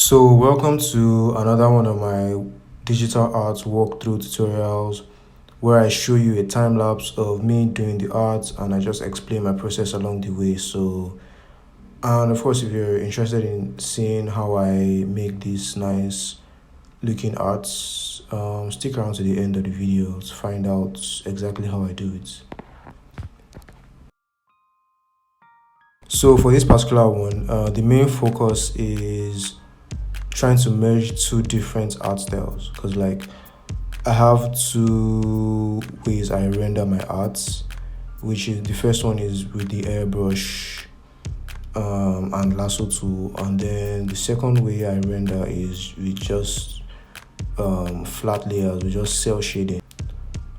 So welcome to another one of my digital art walkthrough tutorials where I show you a time lapse of me doing the art and I just explain my process along the way. And of course, if you're interested in seeing how I make these nice looking arts, stick around to the end of the video to find out exactly how I do it. So for this particular one, the main focus is trying to merge two different art styles, because like I have two ways I render my arts, which is the first one is with the airbrush and lasso tool, and then the second way I render is with just flat layers with just cell shading.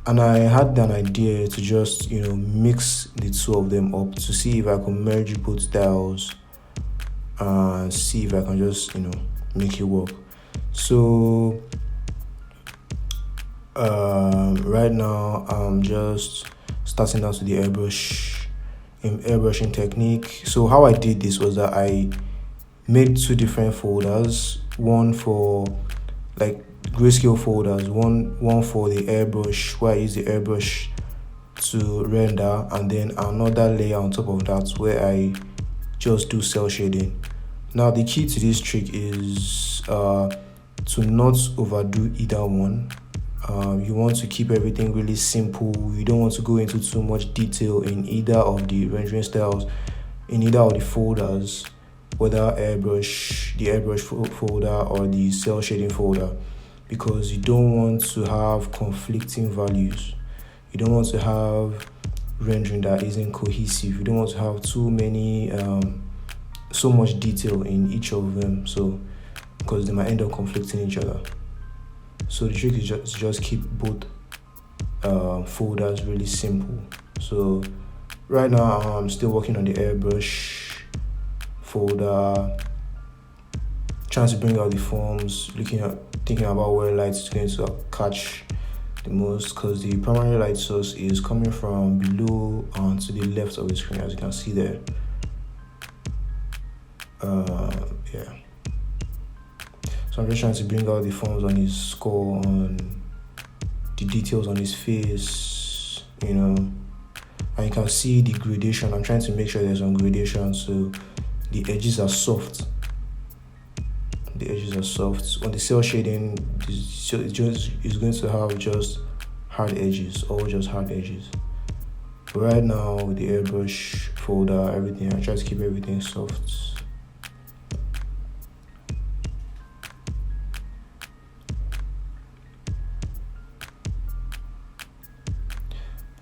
And I had an idea to just mix the two of them up to see if I can merge both styles and see if I can just make it work. So right now I'm just starting out with the airbrushing technique. So how I did this was that I made two different folders, one for like grayscale folders, one for the airbrush where I use the airbrush to render, and then another layer on top of that where I just do cell shading. Now the key to this trick is to not overdo either one. You want to keep everything really simple. You don't want to go into too much detail in either of the rendering styles, in either of the folders, whether the airbrush folder or the cell shading folder, because you don't want to have conflicting values. You don't want to have rendering that isn't cohesive. You don't want to have too many so much detail in each of them, so because they might end up conflicting each other. So the trick is just keep both folders really simple. So right now I'm still working on the airbrush folder, trying to bring out the forms, thinking about where light is going to catch the most, because the primary light source is coming from below and to the left of the screen, as you can see there. Yeah. So I'm just trying to bring out the forms on his skull, on the details on his face, and you can see the gradation. I'm trying to make sure there's some gradation so the edges are soft. The edges are soft. On the cell shading, it's going to have just hard edges, all just hard edges. But right now with the airbrush folder, everything, I try to keep everything soft.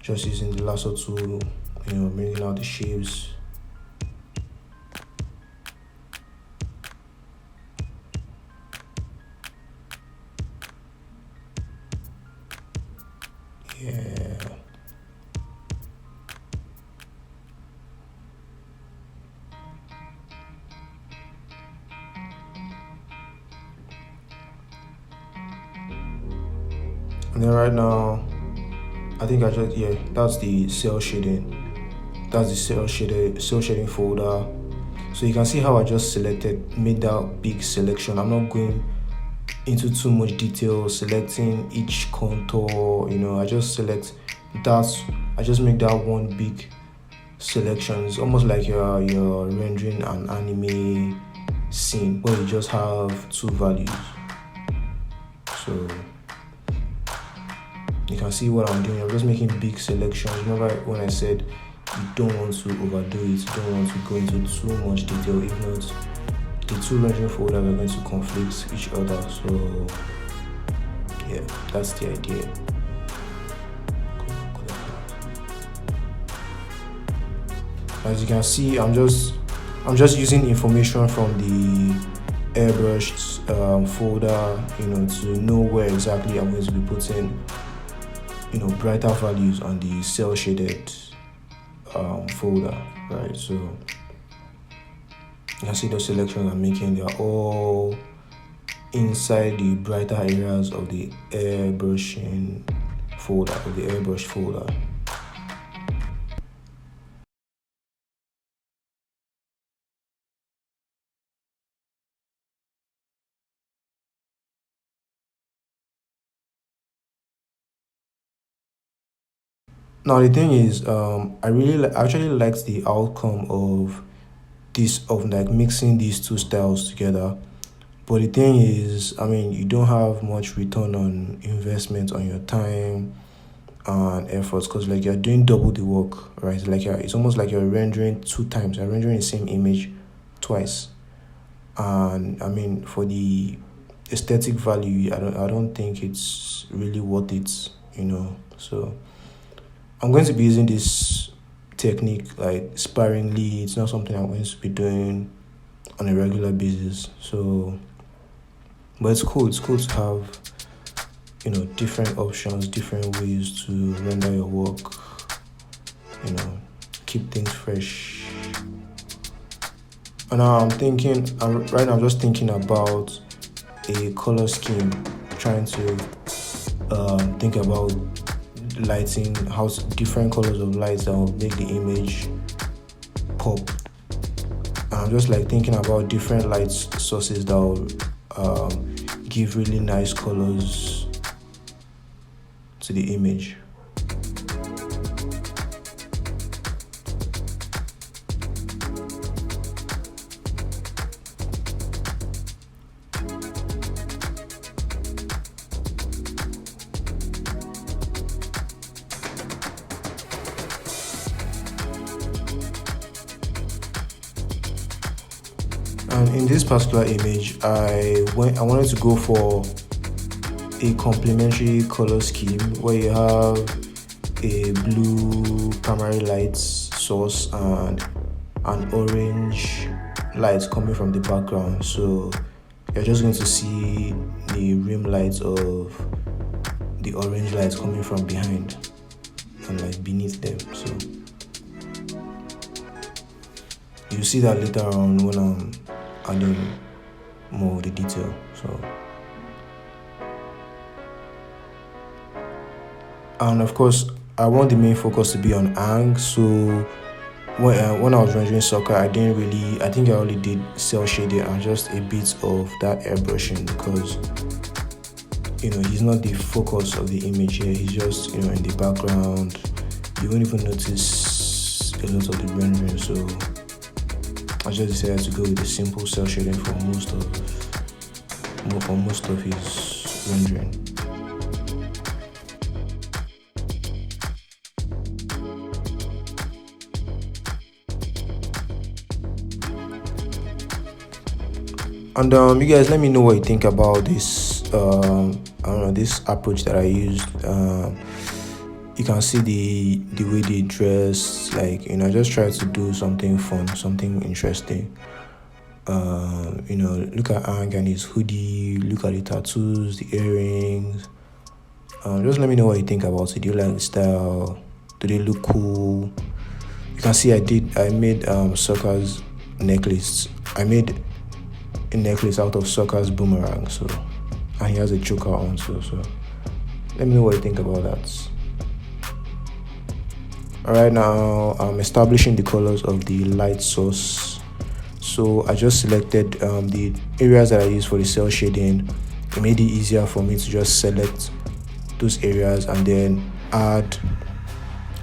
Just using the lasso tool, bringing out the shapes. Yeah. And then right now, I think that's the cell shading. That's the cell shading folder. So you can see how I just made that big selection. I'm not going into too much detail, selecting each contour. I just select that. I just make that one big selection. It's almost like you're rendering an anime scene where you just have two values. So you can see what I'm doing. I'm just making big selections. Remember when I said you don't want to overdo it, you don't want to go into too much detail. If not, the two rendering folders are going to conflict each other. So yeah, that's the idea. As you can see, I'm just using information from the airbrush folder, to know where exactly I'm going to be putting brighter values on the cell shaded folder, right? So you can see the selections I'm making, they're all inside the brighter areas of the airbrush folder. Now the thing is, actually liked the outcome of this of like mixing these two styles together. But the thing is, I mean, you don't have much return on investment on your time and efforts because like you're doing double the work, right? Like it's almost like you're rendering two times. You're rendering the same image twice. And I mean, for the aesthetic value, I don't think it's really worth it, you know. So I'm going to be using this technique like sparingly. It's not something I'm going to be doing on a regular basis. So, but it's cool. It's cool to have, different options, different ways to render your work. Keep things fresh. And now right now I'm just thinking about a color scheme, trying to think about lighting, how different colors of lights that will make the image pop. And I'm just like thinking about different light sources that will give really nice colors to the image. And in this particular image, I wanted to go for a complementary color scheme where you have a blue primary light source and an orange light coming from the background. So you're just going to see the rim lights of the orange lights coming from behind and like beneath them. So you see that later on when I'm adding more of the detail. So, and of course I want the main focus to be on Ang. So when I was rendering Sokka, I think I only did cell shading and just a bit of that airbrushing because he's not the focus of the image here. He's just in the background. You won't even notice a lot of the rendering. So I just decided to go with the simple cell shading for most of his rendering. And you guys, let me know what you think about this. This approach that I used. You can see the way they dress. Like I just try to do something fun, something interesting. Look at Ang and his hoodie. Look at the tattoos, the earrings. Just let me know what you think about it. Do you like the style? Do they look cool? You can see I made Sokka's necklace. I made a necklace out of Sokka's boomerang. So, and he has a choker on too. So, let me know what you think about that. Alright, now I'm establishing the colors of the light source. So I just selected the areas that I use for the cell shading. It made it easier for me to just select those areas and then add,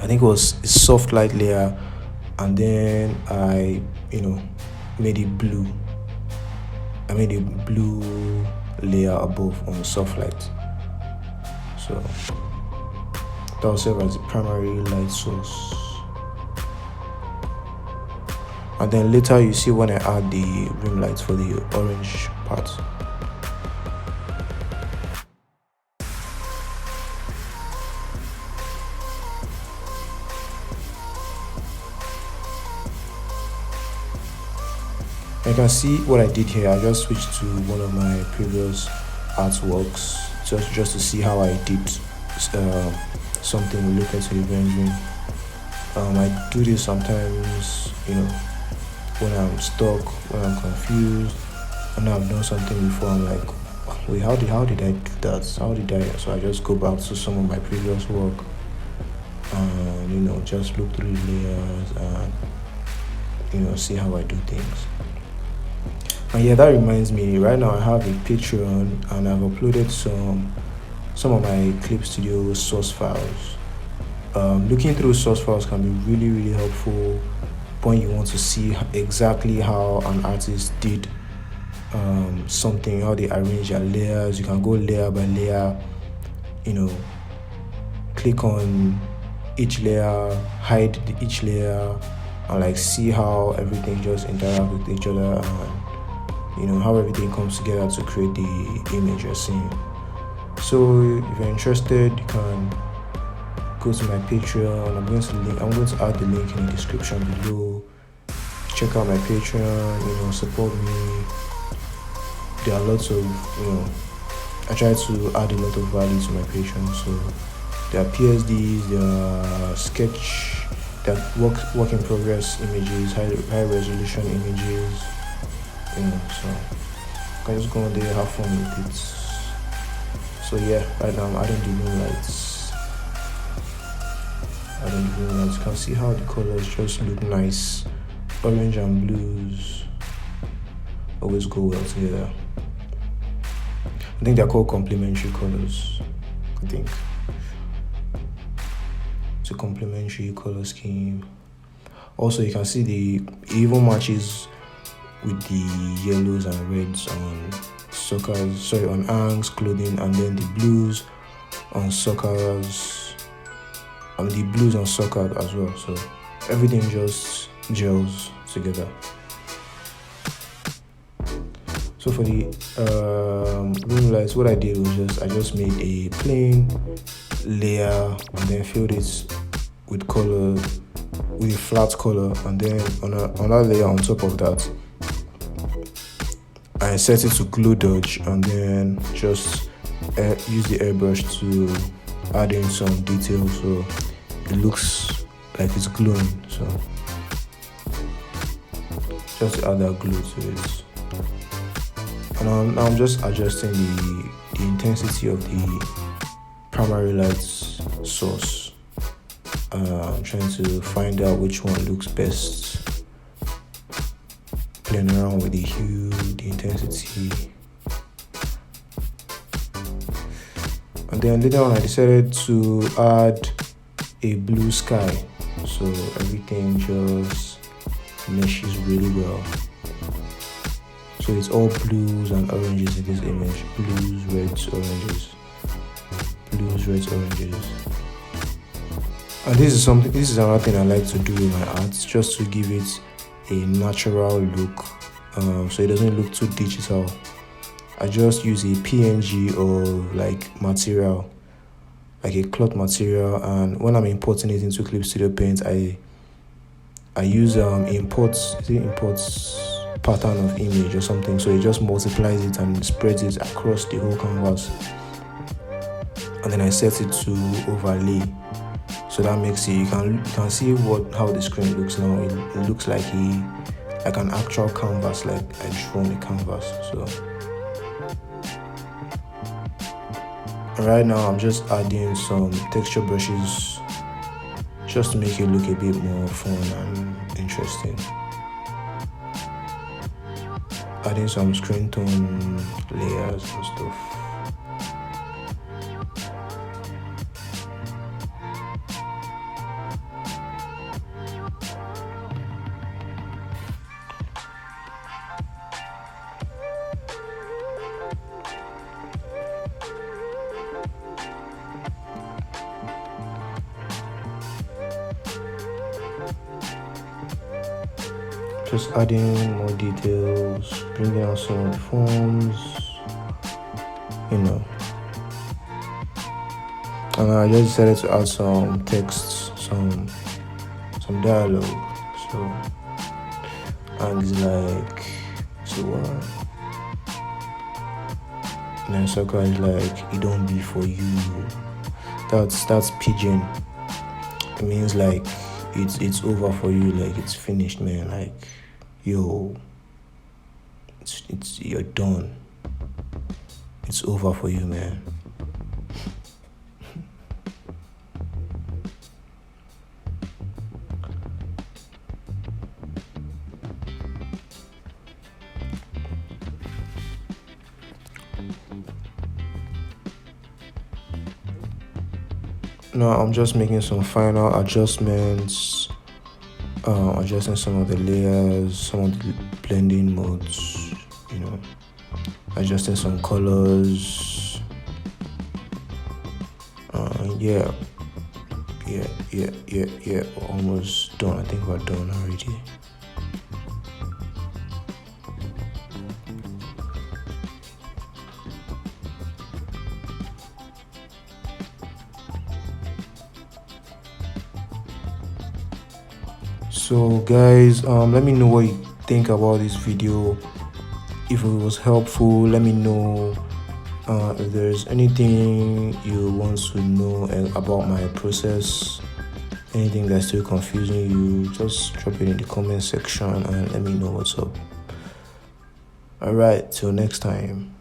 I think it was a soft light layer, and then I made it blue. I made a blue layer above on soft light. So that will serve as the primary light source. And then later you see when I add the rim lights for the orange part. You can see what I did here. I just switched to one of my previous artworks just to see how I did something related to the rendering. I do this sometimes, when I'm stuck, when I'm confused, when I've done something before. I'm like, wait, how did I do that? So I just go back to some of my previous work and just look through the layers and see how I do things. And yeah, that reminds me, right now I have a Patreon and I've uploaded some of my Clip Studio source files. Looking through source files can be really really helpful when you want to see exactly how an artist did something, how they arrange their layers. You can go layer by layer, you know, click on each layer, hide each layer, and like see how everything just interact with each other, and how everything comes together to create the image you're seeing. So if you're interested, you can go to my Patreon. I'm going to add the link in the description below. Check out my Patreon, support me. There are lots of, I try to add a lot of value to my Patreon. So there are PSDs, there are sketch, there are work in progress images, high resolution images, so you can just go on there, have fun with it. So yeah, right now I'm adding the moonlights. You can see how the colors just look nice. Orange and blues always go well together. I think they're called complementary colors. I think it's a complementary color scheme. Also, you can see it even matches with the yellows and reds on on Aang's clothing, and then the blues on Sokka's, and the blues on Sokka as well. So everything just gels together. So for the moonlights, what I did was I just made a plain layer and then filled it with color, with a flat color, and then on another layer on top of that, I set it to glue dodge, and then just use the airbrush to add in some detail so it looks like it's gluing. So just to add that glue to it. And I'm just adjusting the intensity of the primary lights source. I'm trying to find out which one looks best. Playing around with the hue, the intensity. And then later on I decided to add a blue sky. So everything just meshes really well. So it's all blues and oranges in this image. Blues, reds, oranges. Blues, reds, oranges. And this is another thing I like to do in my art, just to give it a natural look, so it doesn't look too digital. I just use a PNG or like material, like a cloth material, and when I'm importing it into Clip Studio Paint, I use imports pattern of image or something, so it just multiplies it and spreads it across the whole canvas, and then I set it to overlay. So that makes it, you can see how the screen looks now. It looks like an actual canvas, like I drawn a canvas. So right now I'm just adding some texture brushes just to make it look a bit more fun and interesting. Adding some screen tone layers and stuff. Just adding more details, bringing out some of the forms, And I just decided to add some text, some dialogue. So, and it's like, so and then Sokka is like, it don't be for you. That's pidgin. It means like it's over for you, like it's finished, man. Like, yo, it's you're done. It's over for you, man. Now I'm just making some final adjustments, adjusting some of the layers, some of the blending modes, adjusting some colors. Yeah, we're almost done. I think we're done already. So guys, let me know what you think about this video. If it was helpful, let me know. If there's anything you want to know about my process, anything that's still confusing you, just drop it in the comment section and let me know what's up. Alright, till next time.